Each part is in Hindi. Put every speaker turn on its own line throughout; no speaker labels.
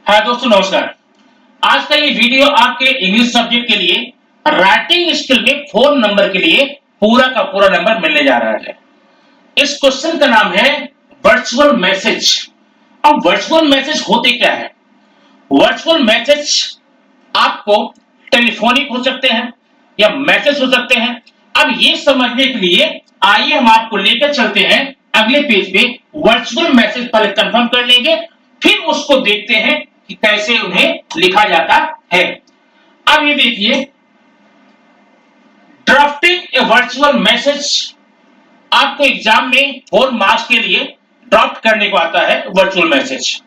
हाँ दोस्तों नमस्कार। आज का ये वीडियो आपके इंग्लिश सब्जेक्ट के लिए राइटिंग स्किल में फोन नंबर के लिए पूरा का पूरा नंबर मिलने जा रहा है। इस क्वेश्चन का नाम है वर्चुअल मैसेज। अब वर्चुअल मैसेज होते क्या है? वर्चुअल मैसेज आपको टेलीफोनिक हो सकते हैं या मैसेज हो सकते हैं। अब ये समझने के लिए आइए हम आपको लेकर चलते हैं अगले पेज पे। वर्चुअल मैसेज पहले कंफर्म कर लेंगे, फिर उसको देखते हैं कि कैसे उन्हें लिखा जाता है। अब ये देखिए, ड्राफ्टिंग ए वर्चुअल मैसेज आपको एग्जाम में 4 मार्क्स के लिए ड्राफ्ट करने को आता है। वर्चुअल मैसेज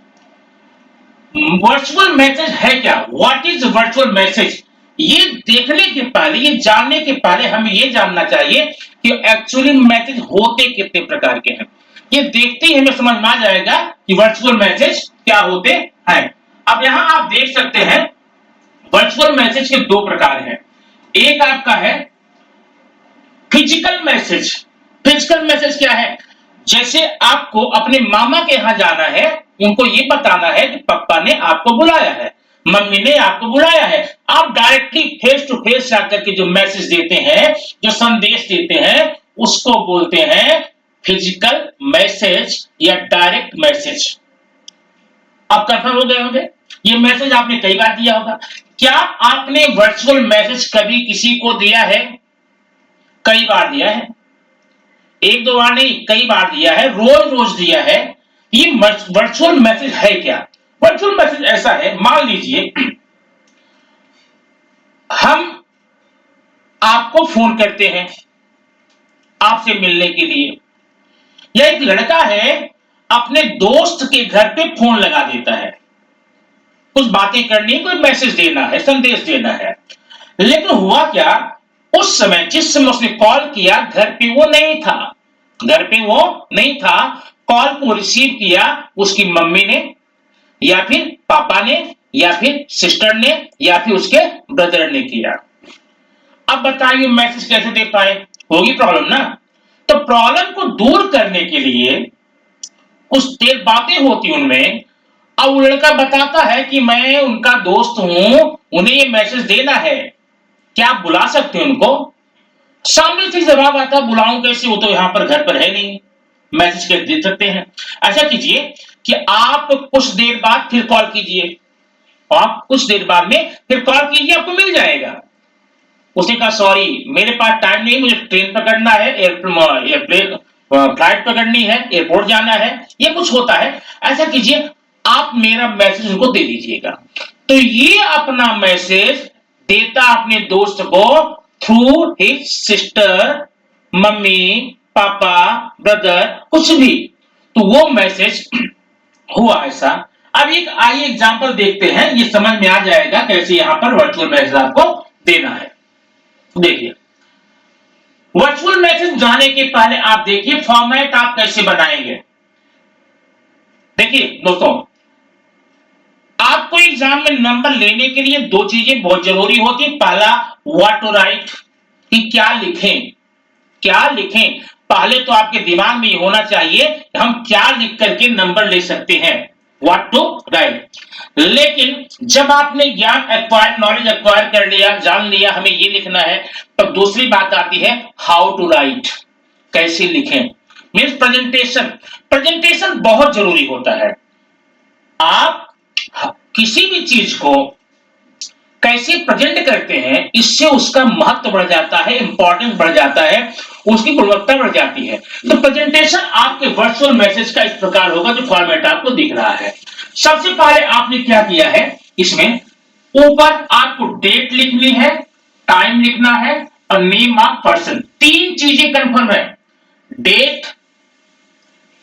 वर्चुअल मैसेज है क्या? What is virtual message? ये देखने के पहले, ये जानने के पहले हमें ये जानना चाहिए कि एक्चुअली मैसेज होते कितने प्रकार के हैं। ये देखते ही हमें समझ में आ जाएगा कि वर्चुअल मैसेज क्या होते हैं। अब यहां आप देख सकते हैं वर्चुअल मैसेज के 2 प्रकार हैं। एक आपका है फिजिकल मैसेज। फिजिकल मैसेज क्या है? जैसे आपको अपने मामा के यहां जाना है, उनको ये बताना है कि पापा ने आपको बुलाया है, मम्मी ने आपको बुलाया है। आप डायरेक्टली फेस टू फेस जाकर के जो मैसेज देते हैं, जो संदेश देते हैं, उसको बोलते हैं फिजिकल मैसेज या डायरेक्ट मैसेज। आप कंफर्म हो गए होंगे? ये मैसेज आपने कई बार दिया होगा। क्या आपने वर्चुअल मैसेज कभी किसी को दिया है? कई बार दिया है। एक दो बार नहीं, कई बार दिया है, रोज रोज दिया है। ये वर्चुअल मैसेज है क्या? वर्चुअल मैसेज ऐसा है, मान लीजिए हम आपको फोन करते हैं आपसे मिलने के लिए, या एक लड़का है अपने दोस्त के घर पे फोन लगा देता है, कुछ बातें करनी है, कोई मैसेज देना है, संदेश देना है। लेकिन हुआ क्या, उस समय जिस समय उसने कॉल किया घर पे वो नहीं था। घर पे वो नहीं था। कॉल को रिसीव किया उसकी मम्मी ने, या फिर पापा ने, या फिर सिस्टर ने, या फिर उसके ब्रदर ने किया। अब बताइए मैसेज कैसे दे पाए? होगी प्रॉब्लम ना। तो प्रॉब्लम को दूर करने के लिए कुछ देर बातें होती उनमें। अब वो लड़का बताता है कि मैं उनका दोस्त हूं, उन्हें ये मैसेज देना है, क्या आप बुला सकते हैं उनको? सामने से जवाब आता, बुलाऊं कैसे, वो तो यहां पर घर पर है नहीं, मैसेज कैसे दे सकते हैं? ऐसा कीजिए कि आप कुछ देर बाद फिर कॉल कीजिए, आप कुछ देर बाद में फिर कॉल कीजिए, आपको मिल जाएगा। उसने कहा सॉरी मेरे पास टाइम नहीं, मुझे ट्रेन पकड़ना है, एयरप्लेन फ्लाइट पकड़नी है, एयरपोर्ट जाना है, ये कुछ होता है। ऐसा कीजिए आप मेरा मैसेज उनको दे दीजिएगा। तो ये अपना मैसेज देता अपने दोस्त को थ्रू हिज सिस्टर, मम्मी, पापा, ब्रदर, कुछ भी। तो वो मैसेज हुआ ऐसा। अब एक आइए एग्जांपल देखते हैं, ये समझ में आ जाएगा कैसे यहां पर वर्चुअल मैसेज आपको देना है। देखिए, वर्चुअल मैसेज जाने के पहले आप देखिए फॉर्मेट आप कैसे बनाएंगे। देखिए दोस्तों, आपको एग्जाम में नंबर लेने के लिए 2 चीजें बहुत जरूरी होती है। पहला, व्हाट टू राइट, कि क्या लिखें, क्या लिखें। पहले तो आपके दिमाग में ये होना चाहिए कि हम क्या लिख करके नंबर ले सकते हैं, व्हाट टू राइट। लेकिन जब आपने ज्ञान एक्वायर, नॉलेज एक्वायर कर लिया, जान लिया हमें ये लिखना है, तो दूसरी बात आती है हाउ टू राइट, कैसे लिखें। Means presentation. प्रेजेंटेशन बहुत जरूरी होता है। आप किसी भी चीज को कैसे प्रेजेंट करते हैं, इससे उसका महत्व बढ़ जाता है, इंपॉर्टेंस बढ़ जाता है, उसकी गुणवत्ता बढ़ जाती है। तो प्रेजेंटेशन आपके वर्चुअल मैसेज का इस प्रकार होगा जो फॉर्मेट आपको दिख रहा है। सबसे पहले आपने क्या किया है, इसमें ऊपर आपको डेट लिखनी है, टाइम लिखना है और नेम ऑफ पर्सन। 3 चीजें कंफर्म है, डेट,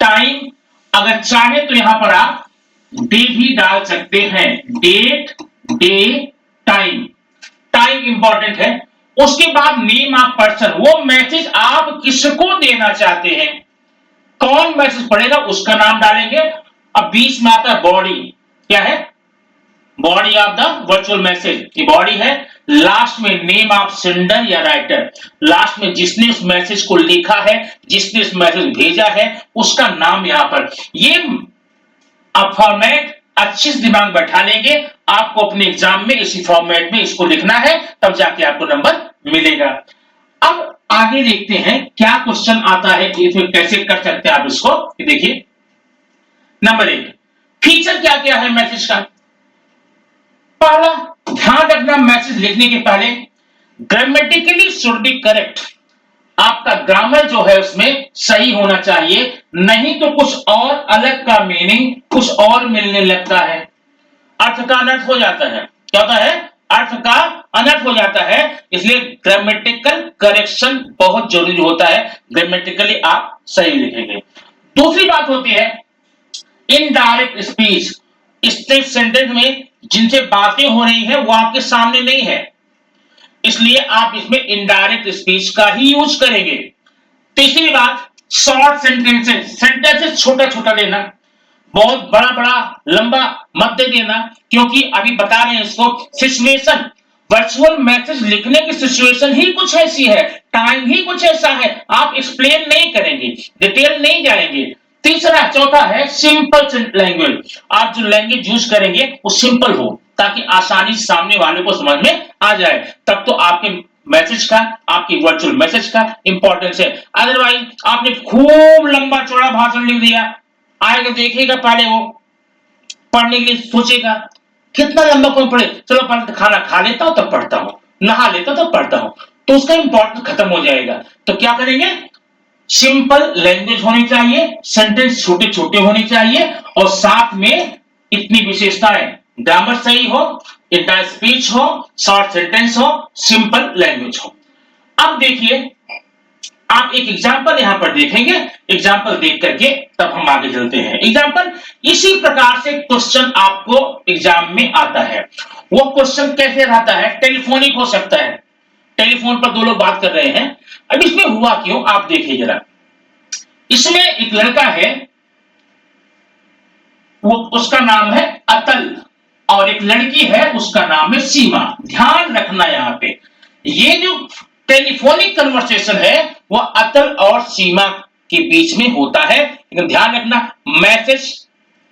टाइम, अगर चाहे तो यहां पर आप डे भी डाल सकते हैं। Date, day, time. Time important है। उसके बाद नेम ऑफ पर्सन, वो मैसेज आप किसको देना चाहते हैं, कौन मैसेज पढ़ेगा उसका नाम डालेंगे। अब बीच में आता है बॉडी, क्या है, body of the virtual message, ये बॉडी है। लास्ट में नेम ऑफ सेंडर या राइटर, लास्ट में जिसने उस मैसेज को लिखा है, जिसने उस मैसेज भेजा है, उसका नाम यहां पर। ये फॉर्मेट अच्छे से दिमाग बैठा लेंगे, आपको अपने एग्जाम में इसी फॉर्मेट में इसको लिखना है, तब जाके आपको नंबर मिलेगा। अब आगे देखते हैं क्या क्वेश्चन आता है, कैसे कर सकते हैं आप इसको। देखिए नंबर 1, फीचर क्या क्या है मैसेज का। पहला, ध्यान रखना मैसेज लिखने के पहले ग्रामेटिकली शुड बी करेक्ट। आपका ग्रामर जो है उसमें सही होना चाहिए, नहीं तो कुछ और अलग का मीनिंग कुछ और मिलने लगता है, अर्थ का अनर्थ हो जाता है। क्या होता है? अर्थ का अनर्थ हो जाता है। इसलिए ग्रामेटिकल करेक्शन बहुत जरूरी होता है, ग्रामेटिकली आप सही लिखेंगे। दूसरी बात होती है इनडायरेक्ट स्पीच। इस सेंटेंस में जिनसे बातें हो रही है वो आपके सामने नहीं है, इसलिए आप इसमें इनडायरेक्ट स्पीच का ही यूज करेंगे। तीसरी बात, शॉर्ट सेंटेंसेस। सेंटेंसेस छोटा छोटा लेना, बहुत बड़ा बड़ा लंबा मत दे देना, क्योंकि अभी बता रहे हैं इसको सिचुएशन, वर्चुअल मैसेज लिखने की सिचुएशन ही कुछ ऐसी है, टाइम ही कुछ ऐसा है, आप एक्सप्लेन नहीं करेंगे, डिटेल नहीं जाएंगे। तीसरा चौथा है सिंपल लैंग्वेज। आप जो लैंग्वेज यूज करेंगे वो सिंपल हो, ताकि आसानी से सामने वाले को समझ में आ जाए, तब तो आपके मैसेज का, आपकी वर्चुअल मैसेज का इंपॉर्टेंस है। अदरवाइज आपने खूब लंबा चौड़ा भाषण लिख दिया, आएगा देखेगा, पहले वो पढ़ने के लिए सोचेगा कितना लंबा कौन पढ़े, चलो पहले खाना खा लेता हूं तब पढ़ता हूं, नहा लेता हूं तब पढ़ता हूं, तो उसका इंपॉर्टेंस खत्म हो जाएगा। तो क्या करेंगे, सिंपल लैंग्वेज होनी चाहिए, सेंटेंस छोटे छोटे होने चाहिए, और साथ में इतनी विशेषताएं, ग्रामर सही हो, इंटायर स्पीच हो, शॉर्ट सेंटेंस हो, सिंपल लैंग्वेज हो। अब देखिए आप एक एग्जाम्पल यहां पर देखेंगे, एग्जाम्पल देख करके तब हम आगे चलते हैं। एग्जाम्पल इसी प्रकार से क्वेश्चन आपको एग्जाम में आता है। वो क्वेश्चन कैसे रहता है, टेलीफोनिक हो सकता है, टेलीफोन पर दो लोग बात कर रहे हैं। अब इसमें हुआ क्यों आप देखिए जरा। इसमें एक लड़का है, वो उसका नाम है अतल, और एक लड़की है उसका नाम है सीमा। ध्यान रखना यहां पे ये जो टेलीफोनिक कन्वर्सेशन है वो अतल और सीमा के बीच में होता है, लेकिन ध्यान रखना मैसेज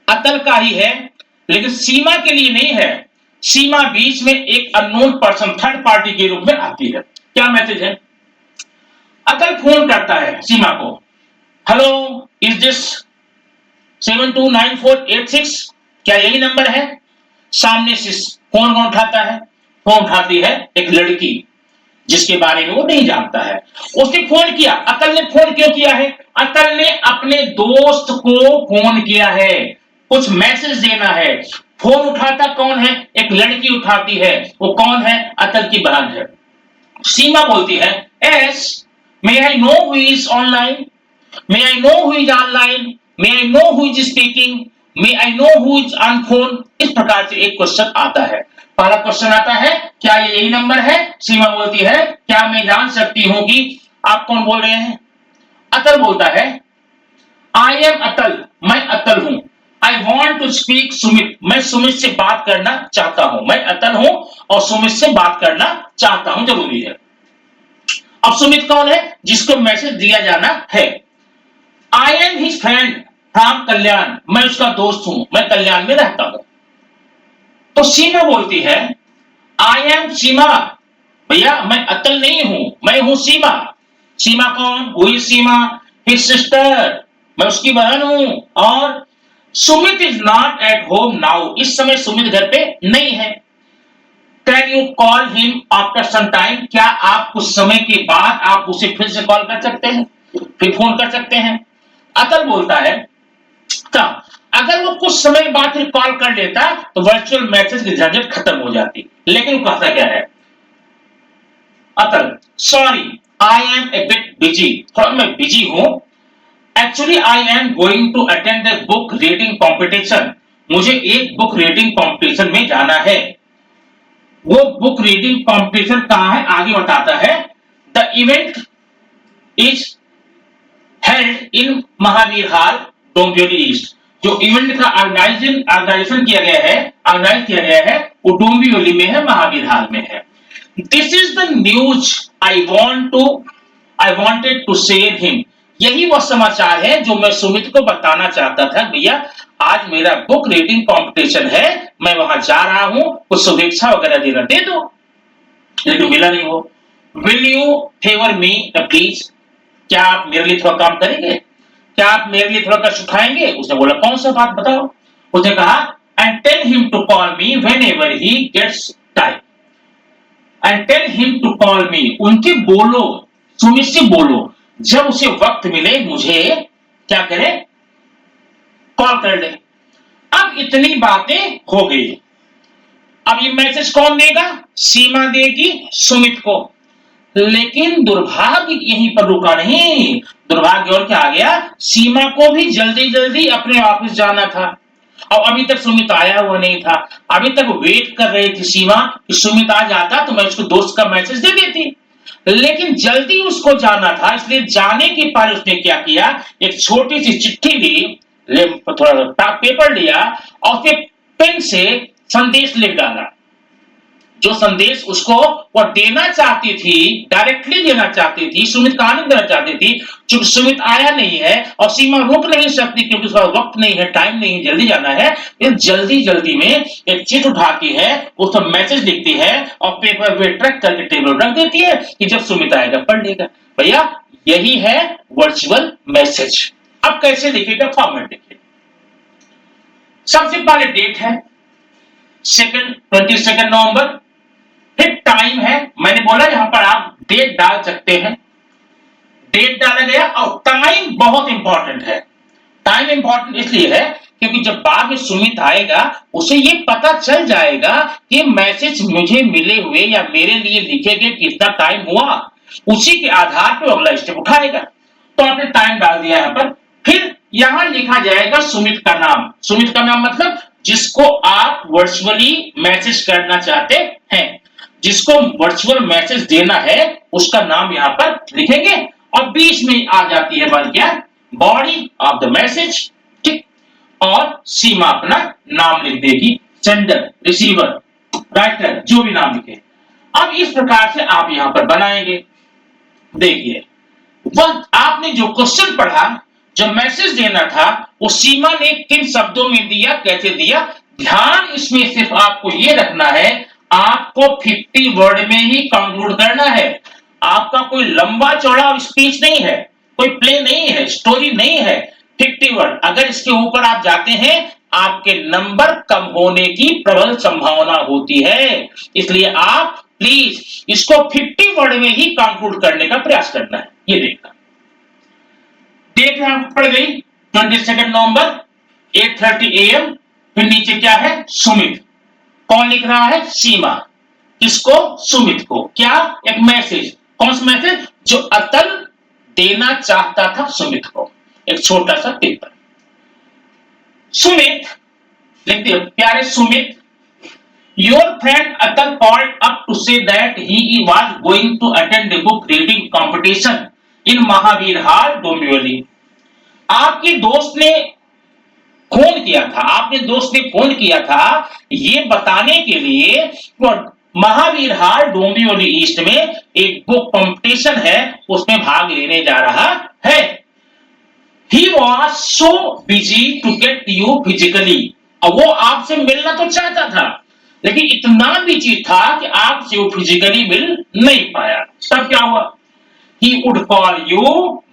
अतल का ही है, लेकिन सीमा के लिए नहीं है। सीमा बीच में एक अननोन पर्सन, थर्ड पार्टी के रूप में आती है। क्या मैसेज है, अतल फोन करता है सीमा को, हेलो इज दिस 729486, क्या यही नंबर है? सामने से फोन कौन उठाता है? फोन उठाती है एक लड़की, जिसके बारे में वो नहीं जानता है। उसने फोन किया। अतल ने फोन क्यों किया है? अतल ने अपने दोस्त को फोन किया है, कुछ मैसेज देना है। फोन उठाता कौन है? एक लड़की उठाती है। वो कौन है? अतल की बहन है। सीमा बोलती है, S may I know who is online, may I know who is online, may I know who is speaking, may I know who is on phone. इस प्रकार से एक क्वेश्चन आता है। पहला क्वेश्चन आता है, क्या ये यही नंबर है? सीमा बोलती है, क्या मैं जान सकती हूं कि आप कौन बोल रहे हैं? अतल बोलता है, आई एम अतल, मैं अतल हूं। I want to speak Sumit, मैं सुमित से बात करना चाहता हूं। मैं अतल हूं और सुमित से बात करना चाहता हूं, जरूरी है। अब सुमित कौन है? जिसको मैसेज दिया जाना है। I am his friend from Kalyan, मैं उसका दोस्त हूं, मैं कल्याण में रहता हूं। तो सीमा बोलती है, आई एम सीमा, भैया मैं अतल नहीं हूं, मैं हूं सीमा। सीमा कौन? हुई सीमा, हिज सिस्टर, मैं उसकी बहन हूं। और Sumit is not at home now, इस समय सुमित घर पे नहीं है। Can you call him after some time, क्या आप कुछ समय के बाद आप उसे फिर से कॉल कर सकते हैं, फिर फोन कर सकते हैं? अतल बोलता है, क्या अगर वो कुछ समय बाद फिर कॉल कर लेता तो वर्चुअल मैसेज की झंझट खत्म हो जाती, लेकिन वो कहता क्या है? Atal, sorry I am a bit busy, थोड़ा मैं बिजी हूं। Actually I am going to attend the book reading competition, मुझे एक बुक रीडिंग कॉम्पिटिशन में जाना है। वो बुक रीडिंग कॉम्पिटिशन कहां है आगे बताता है। The event is held in Mahavir hall, Dombivli east. जो इवेंट का ऑर्गेनाइजेशन किया गया है, ऑर्गेनाइज किया गया है, वो डोंबिवली में है, महावीर हॉल में है। This is the news I wanted to share him, यही वो समाचार है जो मैं सुमित को बताना चाहता था। भैया आज मेरा बुक रीडिंग कंपटीशन है, मैं वहां जा रहा हूं, कुछ शुभेच्छा वगैरह देना दे दो। लेकिन मिला नहीं वो। Will you favour me please, क्या आप मेरे लिए थोड़ा काम करेंगे, क्या आप मेरे लिए थोड़ा कष्ट उठाएंगे? उसने बोला कौन सा बात बताओ। उसने कहा and tell him to call me whenever he gets time, and tell him to call me, उनके बोलो, सुमित से बोलो, जब उसे वक्त मिले मुझे क्या करे, कॉल कर ले। अब इतनी बातें हो गई। अब ये मैसेज कौन देगा? सीमा देगी सुमित को। लेकिन दुर्भाग्य यहीं पर रुका नहीं, दुर्भाग्य और क्या आ गया, सीमा को भी जल्दी जल्दी अपने ऑफिस जाना था और अभी तक सुमित आया हुआ नहीं था। अभी तक वेट कर रही थी सीमा कि सुमित आ जाता तो मैं उसको दोस्त का मैसेज दे देती, लेकिन जल्दी उसको जाना था, इसलिए जाने के पहले उसने क्या किया, एक छोटी सी चिट्ठी ली, थोड़ा पेपर लिया और उसके पेन से संदेश लिख डाला। जो संदेश उसको वो देना चाहती थी, डायरेक्टली देना चाहती थी, सुमित का आनंद देना चाहती थी, चूंकि सुमित आया नहीं है और सीमा रुक नहीं सकती क्योंकि उसका वक्त नहीं है, टाइम नहीं है, जल्दी जाना है, इस जल्दी जल्दी में एक चिट उठाती है, उस पर मैसेज लिखती है और पेपर पे ट्रैक करके टेबल रख देती है कि जब सुमित आएगा पढ़ लेगा। भैया यही है वर्चुअल मैसेज। अब कैसे लिखेगा, फॉर्मेट देखिए। सबसे पहले डेट है 22 नवंबर, फिर टाइम है, मैंने बोला यहां पर आप डेट डाल सकते हैं, डेट डाला गया और टाइम बहुत इंपॉर्टेंट है। टाइम इंपॉर्टेंट इसलिए है क्योंकि जब बाद में सुमित आएगा उसे ये पता चल जाएगा कि मैसेज मुझे मिले हुए या मेरे लिए लिखे गए कितना टाइम हुआ, उसी के आधार पर अगला स्टेप उठाएगा। तो आपने टाइम डाल दिया यहां पर, फिर यहां लिखा जाएगा सुमित का नाम। सुमित का नाम मतलब जिसको आप वर्चुअली मैसेज करना चाहते हैं, जिसको वर्चुअल मैसेज देना है उसका नाम यहां पर लिखेंगे और बीच में आ जाती है बात क्या, बॉडी ऑफ द मैसेज, ठीक, और सीमा अपना नाम लिख देगी, सेंडर, रिसीवर, राइटर, जो भी नाम लिखे। अब इस प्रकार से आप यहां पर बनाएंगे। देखिए वह आपने जो क्वेश्चन पढ़ा, जो मैसेज देना था, वो सीमा ने किन शब्दों में दिया, कैसे दिया, ध्यान इसमें सिर्फ आपको ये रखना है, आपको 50 वर्ड में ही कंक्लूड करना है। आपका कोई लंबा चौड़ा स्पीच नहीं है, कोई प्ले नहीं है, स्टोरी नहीं है, 50 वर्ड। अगर इसके ऊपर आप जाते हैं आपके नंबर कम होने की प्रबल संभावना होती है, इसलिए आप प्लीज इसको 50 वर्ड में ही कंक्लूड करने का प्रयास करना है। ये देखना, डेट यहां पड़ गई 22 नवंबर 8:30 AM, फिर नीचे क्या है, सुमित, कौन लिख रहा है, सीमा, किसको, सुमित को, क्या, एक मैसेज, कौन सा मैसेज, जो अतल देना चाहता था सुमित को, एक छोटा सा पेपर। सुमित लिखते हैं, प्यारे Sumit, your friend Atal called up to say that he was going to attend the book reading competition in Mahavir hall Dombivli. आपके दोस्त ने फोन किया था, आपने दोस्त ने फोन किया था ये बताने के लिए महावीर हॉल डोंबिवली ईस्ट में एक बुक कंपटीशन है, उसमें भाग लेने जा रहा है। He was so busy to get you physically, और वो आपसे मिलना तो चाहता था लेकिन इतना बिजी था कि आपसे वो फिजिकली मिल नहीं पाया। तब क्या हुआ, He would call you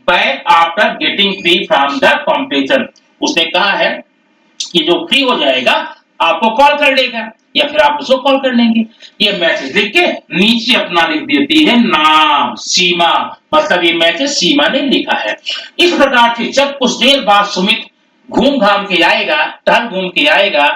back after getting free from the competition, उसने कहा है कि जो फ्री हो जाएगा आपको कॉल कर लेगा या फिर आप उसको कॉल कर लेंगे। ये मैसेज लिख के नीचे अपना लिख देती है नाम, सीमा, मतलब ये मैसेज सीमा ने लिखा है। इस प्रकार से जब कुछ देर बाद सुमित घूम घाम के आएगा, टहल घूम के आएगा,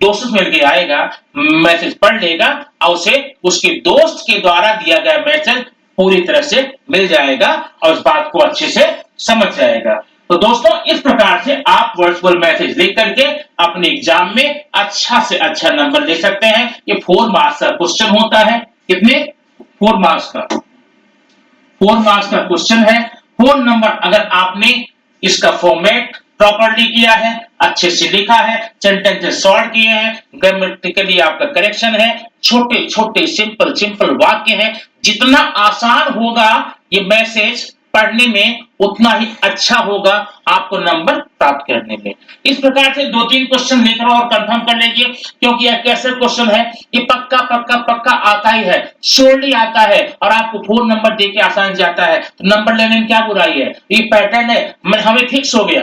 दोस्तों से मिल के आएगा, मैसेज पढ़ लेगा और उसे उसके दोस्त के द्वारा दिया गया मैसेज पूरी तरह से मिल जाएगा और उस बात को अच्छे से समझ जाएगा। तो दोस्तों इस प्रकार से आप वर्चुअल मैसेज लिख करके अपने एग्जाम में अच्छा से अच्छा नंबर ले सकते हैं। ये 4 मार्क्स का क्वेश्चन होता है, कितने, 4 मार्क्स का, 4 मार्क्स का क्वेश्चन है। 4 नंबर अगर आपने इसका फॉर्मेट प्रॉपर्ली किया है, अच्छे से लिखा है, सेंटेंसेस शॉर्ट किए हैं, ग्रामेटिकली आपका करेक्शन है, छोटे छोटे सिंपल सिंपल वाक्य हैं, जितना आसान होगा ये मैसेज पढ़ने में उतना ही अच्छा होगा आपको नंबर प्राप्त करने में। इस प्रकार से 2-3 क्वेश्चन लेकर और कंफर्म कर लीजिए, क्योंकि यह कैसे क्वेश्चन है, ये पक्का पक्का पक्का आता ही है, श्योरली आता है और आपको 4 नंबर देके आसानी से आता है। तो नंबर लेने में क्या बुराई है, ये पैटर्न है, हमें फिक्स हो गया,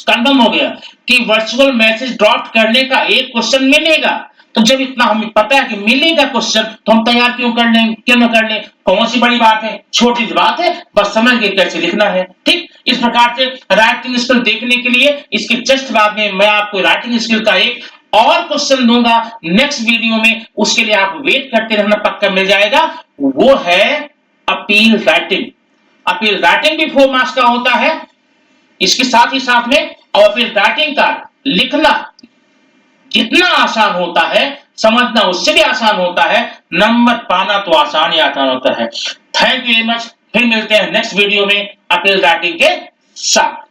कंफर्म हो गया कि वर्चुअल मैसेज ड्रॉप करने का एक क्वेश्चन मिलेगा। तो जब इतना हमें पता है कि मिलेगा क्वेश्चन, तो हम तैयार क्यों न कर लें। कौन सी बड़ी बात है, छोटी सी बात है, बस समझ के कैसे लिखना है। ठीक इस प्रकार से राइटिंग स्किल देखने के लिए इसके जस्ट बाद में मैं आपको राइटिंग स्किल का एक और क्वेश्चन दूंगा नेक्स्ट वीडियो में, उसके लिए आप वेट करते रहना, पक्का मिल जाएगा। वो है अपील राइटिंग। अपील राइटिंग भी 4 मार्क्स का होता है, इसके साथ ही साथ में और फिर राइटिंग का लिखना जितना आसान होता है, समझना उससे भी आसान होता है, नंबर पाना तो आसान ही आसान होता है। Thank you very much. फिर मिलते हैं नेक्स्ट वीडियो में अपील राइटिंग के साथ।